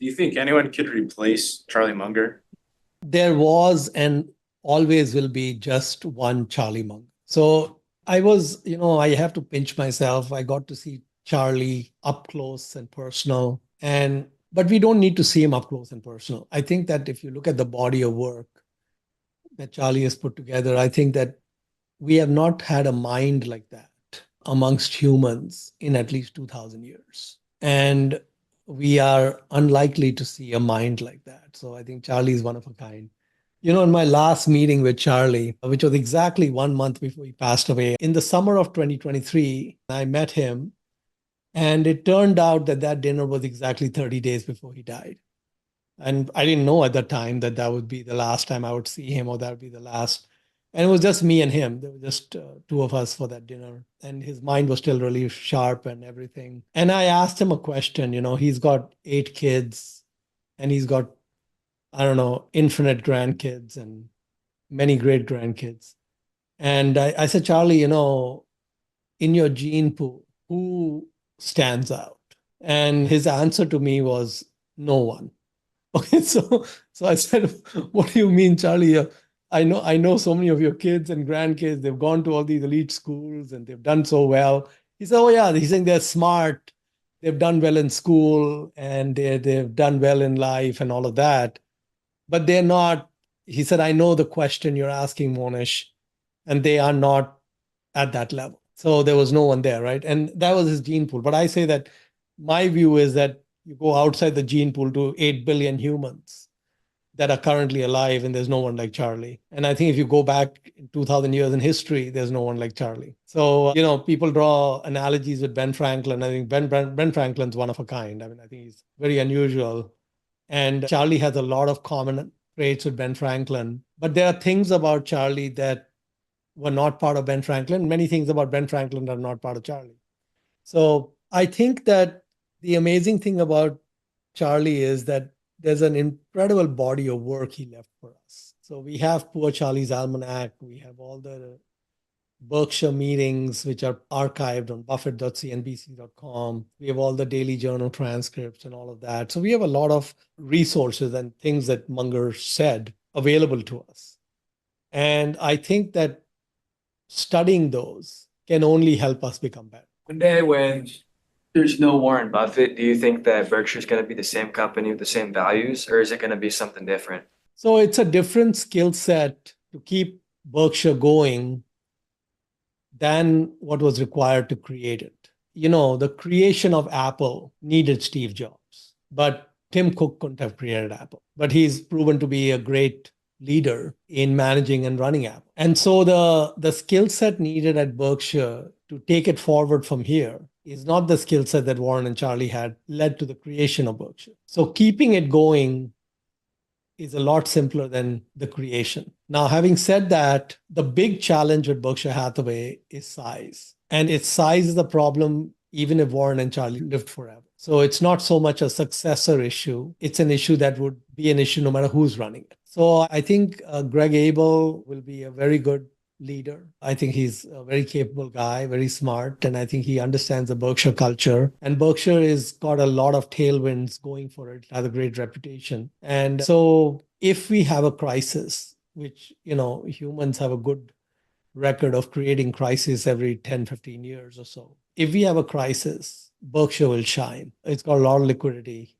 Do you think anyone could replace Charlie Munger? There was and always will be just one Charlie Munger. So I have to pinch myself. I got to see Charlie up close and personal. But we don't need to see him up close and personal. I think that if you look at the body of work that Charlie has put together, I think that we have not had a mind like that amongst humans in at least 2000 years. And we are unlikely to see a mind like that. So I think Charlie is one of a kind. In my last meeting with Charlie, which was exactly 1 month before he passed away, in the summer of 2023, I met him. And it turned out that that dinner was exactly 30 days before he died. And I didn't know at the time that that would be the last time I would see him or that would be the last. And it was just me and him. There were just two of us for that dinner. And his mind was still really sharp and everything. And I asked him a question. He's got 8 kids and he's got, I don't know, infinite grandkids and many great grandkids. And I said, Charlie, in your gene pool, who stands out? And his answer to me was no one. Okay, so I said, what do you mean, Charlie? I know so many of your kids and grandkids. They've gone to all these elite schools and they've done so well. He said, oh yeah, he's saying they're smart. They've done well in school and they've done well in life and all of that. But they're not, he said, I know the question you're asking, Monish, and they are not at that level. So there was no one there, right? And that was his gene pool. But I say that my view is that you go outside the gene pool to 8 billion humans that are currently alive, and there's no one like Charlie. And I think if you go back 2000 years in history, there's no one like Charlie. So, people draw analogies with Ben Franklin. I think Ben Franklin's one of a kind. I mean, I think he's very unusual. And Charlie has a lot of common traits with Ben Franklin. But there are things about Charlie that were not part of Ben Franklin. Many things about Ben Franklin are not part of Charlie. So I think that the amazing thing about Charlie is that there's an incredible body of work he left for us. So we have Poor Charlie's Almanac. We have all the Berkshire meetings, which are archived on buffett.cnbc.com. We have all the daily journal transcripts and all of that. So we have a lot of resources and things that Munger said available to us. And I think that studying those can only help us become better. One day when there's no Warren Buffett, do you think that Berkshire is going to be the same company with the same values, or is it going to be something different? So it's a different skill set to keep Berkshire going than what was required to create it. The creation of Apple needed Steve Jobs, but Tim Cook couldn't have created Apple. But he's proven to be a great leader in managing and running Apple. And so the skill set needed at Berkshire to take it forward from here is not the skill set that Warren and Charlie had led to the creation of Berkshire. So keeping it going is a lot simpler than the creation. Now, having said that, the big challenge with Berkshire Hathaway is size. And its size is a problem even if Warren and Charlie lived forever. So it's not so much a successor issue. It's an issue that would be an issue no matter who's running it. So I think Greg Abel will be a very good leader. I think he's a very capable guy, very smart, and I think he understands the Berkshire culture. And Berkshire has got a lot of tailwinds going for it. It has a great reputation. And so if we have a crisis, which, humans have a good record of creating crises every 10, 15 years or so. If we have a crisis, Berkshire will shine. It's got a lot of liquidity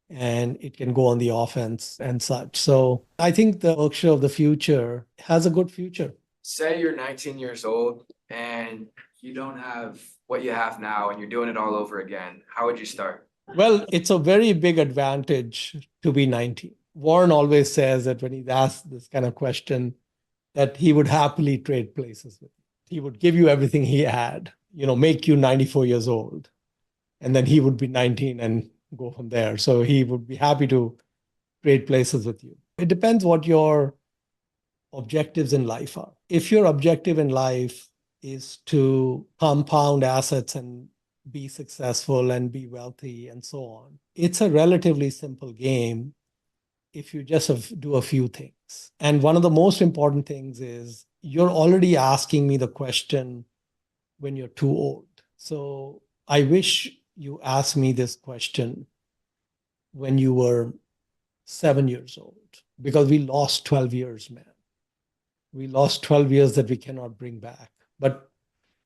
and it can go on the offense and such. So I think the Berkshire of the future has a good future. Say you're 19 years old and you don't have what you have now and you're doing it all over again. How would you start? Well, it's a very big advantage to be 19. Warren always says that when he's asked this kind of question, that he would happily trade places with you. He would give you everything he had, make you 94 years old. And then he would be 19 and go from there. So he would be happy to trade places with you. It depends what your objectives in life are. If your objective in life is to compound assets and be successful and be wealthy and so on, it's a relatively simple game if you just do a few things. And one of the most important things is you're already asking me the question when you're too old. So I wish you asked me this question when you were 7 years old? Because we lost 12 years, man. We lost 12 years that we cannot bring back. But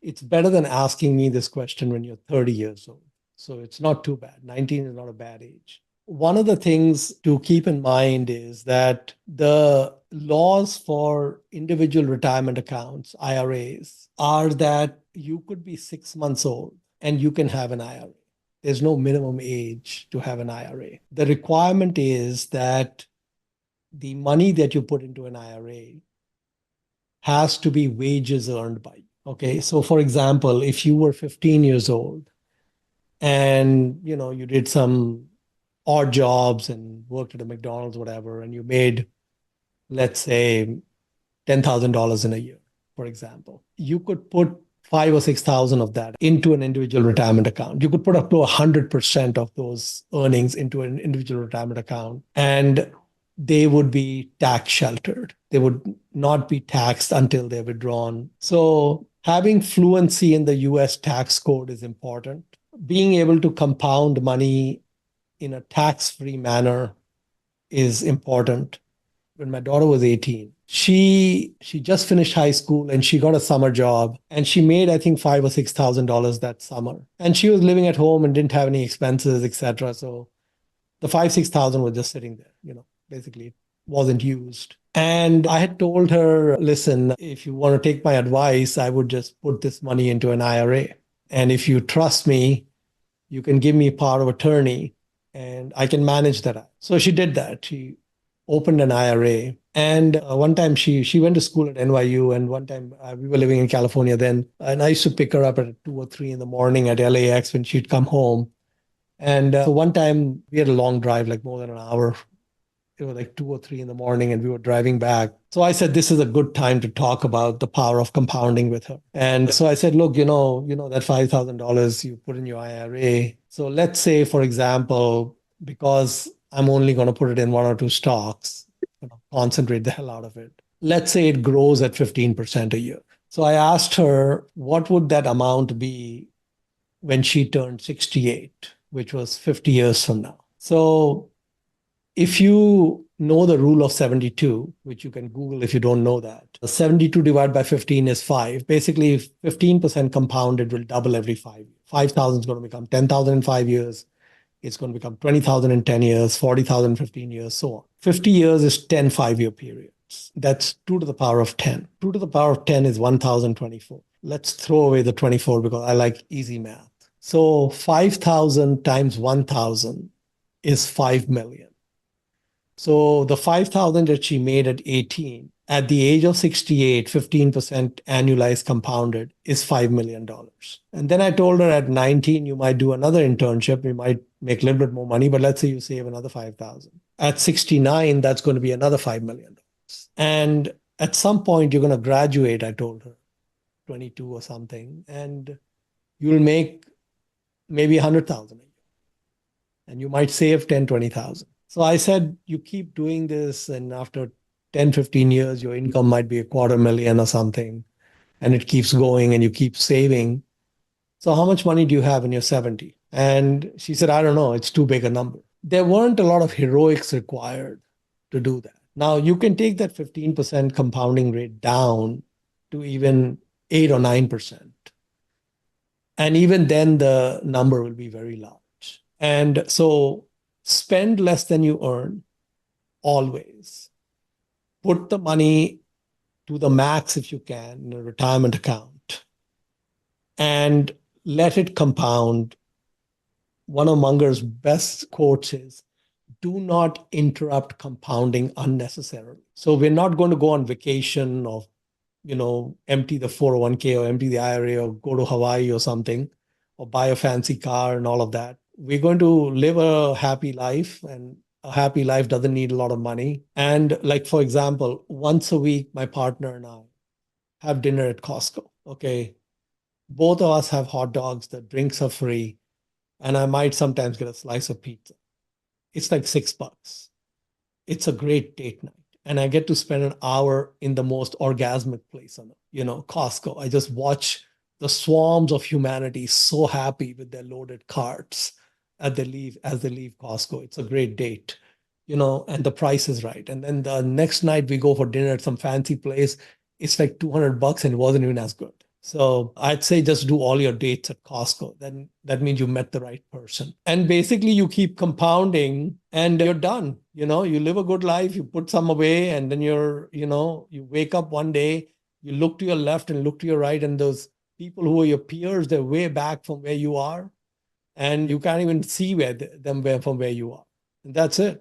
it's better than asking me this question when you're 30 years old. So it's not too bad. 19 is not a bad age. One of the things to keep in mind is that the laws for individual retirement accounts, IRAs, are that you could be 6 months old and you can have an IRA. There's no minimum age to have an IRA. The requirement is that the money that you put into an IRA has to be wages earned by you. Okay, so for example, if you were 15 years old and you did some odd jobs and worked at a McDonald's, whatever, and you made, let's say, $10,000 in a year, for example, you could put 5 or 6,000 of that into an individual retirement account. You could put up to 100% of those earnings into an individual retirement account, and they would be tax sheltered. They would not be taxed until they're withdrawn. So having fluency in the US tax code is important. Being able to compound money in a tax-free manner is important. When my daughter was 18, she just finished high school and she got a summer job and she made, I think, $5,000 or $6,000 that summer. And she was living at home and didn't have any expenses, etc. So the 5,000, 6,000 was just sitting there, basically it wasn't used. And I had told her, listen, if you want to take my advice, I would just put this money into an IRA. And if you trust me, you can give me power of attorney and I can manage that. So she did that. She opened an IRA. And one time she went to school at NYU, and one time we were living in California then, and I used to pick her up at 2 or 3 in the morning at LAX when she'd come home. And so one time we had a long drive, like more than an hour. It was like 2 or 3 in the morning and we were driving back. So I said, this is a good time to talk about the power of compounding with her. And so I said, look, that $5,000 you put in your IRA. So let's say, for example, because I'm only going to put it in 1 or 2 stocks, concentrate the hell out of it. Let's say it grows at 15% a year. So I asked her, what would that amount be when she turned 68, which was 50 years from now? So if you know the rule of 72, which you can Google if you don't know that, 72 divided by 15 is 5. Basically, 15% compounded will double every 5 years. 5,000 is going to become 10,000 in 5 years. It's going to become 20,000 in 10 years, 40,000 in 15 years, so on. 50 years is 10 5-year periods. That's 2 to the power of 10. 2 to the power of 10 is 1,024. Let's throw away the 24 because I like easy math. So 5,000 times 1,000 is 5 million. So the 5,000 that she made at 18, at the age of 68, 15% annualized compounded is $5 million. And then I told her at 19, you might do another internship. You might make a little bit more money, but let's say you save another 5,000. At 69, that's going to be another $5 million. And at some point, you're going to graduate, I told her, 22 or something, and you'll make maybe 100,000 a year. And you might save 10, 20,000. So I said, you keep doing this, and after 10, 15 years, your income might be $250,000 or something, and it keeps going and you keep saving. So how much money do you have when you're 70? And she said, I don't know, it's too big a number. There weren't a lot of heroics required to do that. Now you can take that 15% compounding rate down to even 8 or 9%. And even then the number will be very large. And so spend less than you earn, always. Put the money to the max if you can in a retirement account and let it compound. One of Munger's best quotes is, do not interrupt compounding unnecessarily. So we're not going to go on vacation or, empty the 401k or empty the IRA or go to Hawaii or something or buy a fancy car and all of that. We're going to live a happy life, and a happy life doesn't need a lot of money. And like, for example, once a week, my partner and I have dinner at Costco. Okay. Both of us have hot dogs. The drinks are free. And I might sometimes get a slice of pizza. It's like $6. It's a great date night. And I get to spend an hour in the most orgasmic place on, Costco. I just watch the swarms of humanity so happy with their loaded carts as they leave Costco. It's a great date, and the price is right. And then the next night we go for dinner at some fancy place. It's like $200 and it wasn't even as good. So I'd say just do all your dates at Costco. Then that means you met the right person. And basically you keep compounding and you're done. You live a good life, you put some away, and then you wake up one day, you look to your left and look to your right, and those people who are your peers, they're way back from where you are. And you can't even see from where you are. And that's it.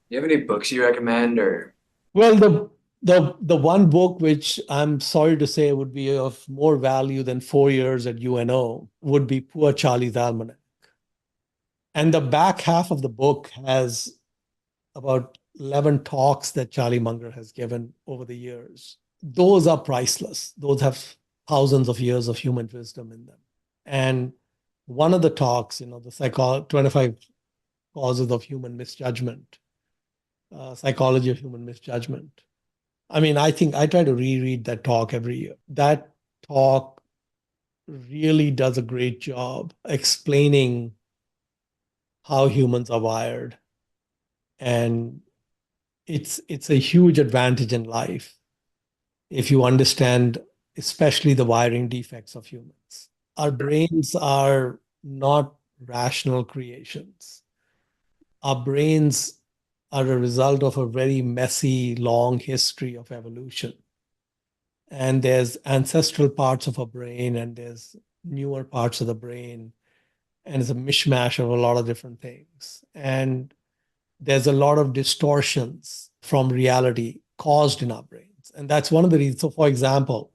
Do you have any books you recommend or? Well, the one book which I'm sorry to say would be of more value than 4 years at UNO would be Poor Charlie's Almanac. And the back half of the book has about 11 talks that Charlie Munger has given over the years. Those are priceless. Those have thousands of years of human wisdom in them. And one of the talks, the 25 causes of human misjudgment, psychology of human misjudgment. I mean, I think I try to reread that talk every year. That talk really does a great job explaining how humans are wired. And it's a huge advantage in life if you understand, especially the wiring defects of humans. Our brains are not rational creations. Our brains are a result of a very messy, long history of evolution. And there's ancestral parts of our brain, and there's newer parts of the brain, and it's a mishmash of a lot of different things. And there's a lot of distortions from reality caused in our brains. And that's one of the reasons. So, for example,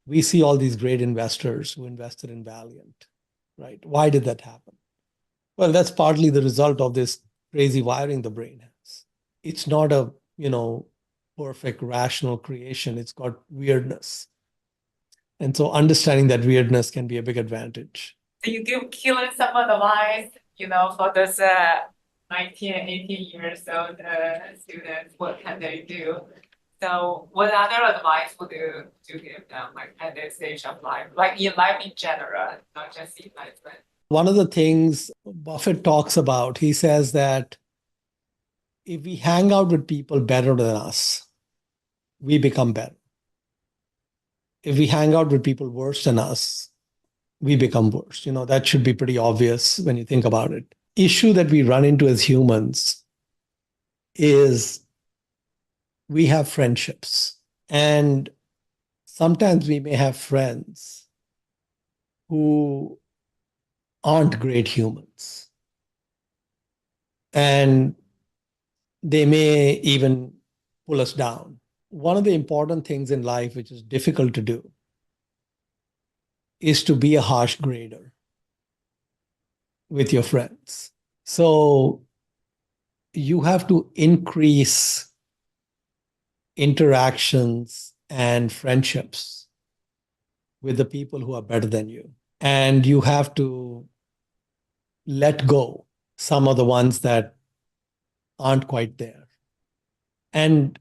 we see all these great investors who invested in Valiant, right? Why did that happen? Well, that's partly the result of this crazy wiring the brain has. It's not a, perfect rational creation. It's got weirdness. And so understanding that weirdness can be a big advantage. So you given some advice, for those 19, 18 years old students, what can they do? So what other advice would you give them, like at this stage of life, like in life in general, not just investment? One of the things Buffett talks about, he says that if we hang out with people better than us, we become better. If we hang out with people worse than us, we become worse. That should be pretty obvious when you think about it. Issue that we run into as humans is we have friendships. And sometimes we may have friends who aren't great humans. And they may even pull us down. One of the important things in life, which is difficult to do, is to be a harsh grader with your friends. So you have to increase interactions and friendships with the people who are better than you. And you have to let go some of the ones that aren't quite there. And,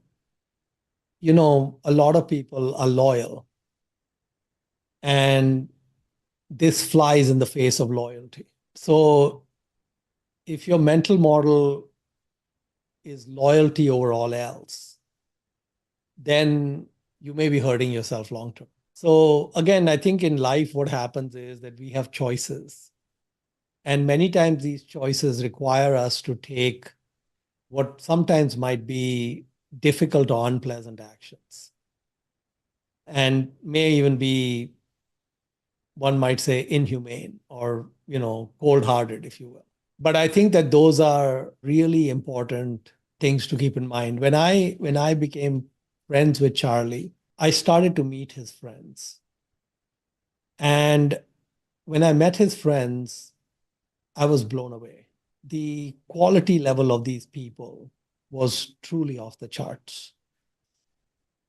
a lot of people are loyal. And this flies in the face of loyalty. So if your mental model is loyalty over all else, then you may be hurting yourself long term. So again, I think in life, what happens is that we have choices. And many times these choices require us to take what sometimes might be difficult or unpleasant actions. And may even be, one might say, inhumane or, cold-hearted, if you will. But I think that those are really important things to keep in mind. When I became friends with Charlie, I started to meet his friends. And when I met his friends, I was blown away. The quality level of these people was truly off the charts.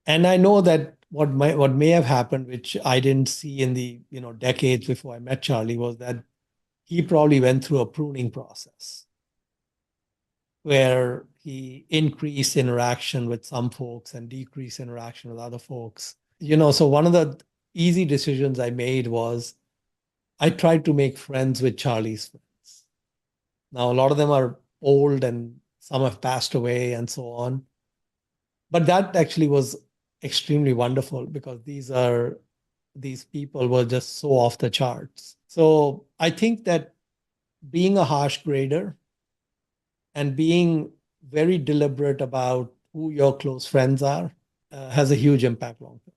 And I know that what may have happened, which I didn't see in the decades before I met Charlie, was that he probably went through a pruning process where he increased interaction with some folks and decreased interaction with other folks. So one of the easy decisions I made was I tried to make friends with Charlie's friends. Now, a lot of them are old and some have passed away and so on. But that actually was extremely wonderful because these people were just so off the charts. So I think that being a harsh grader and being very deliberate about who your close friends are has a huge impact long term.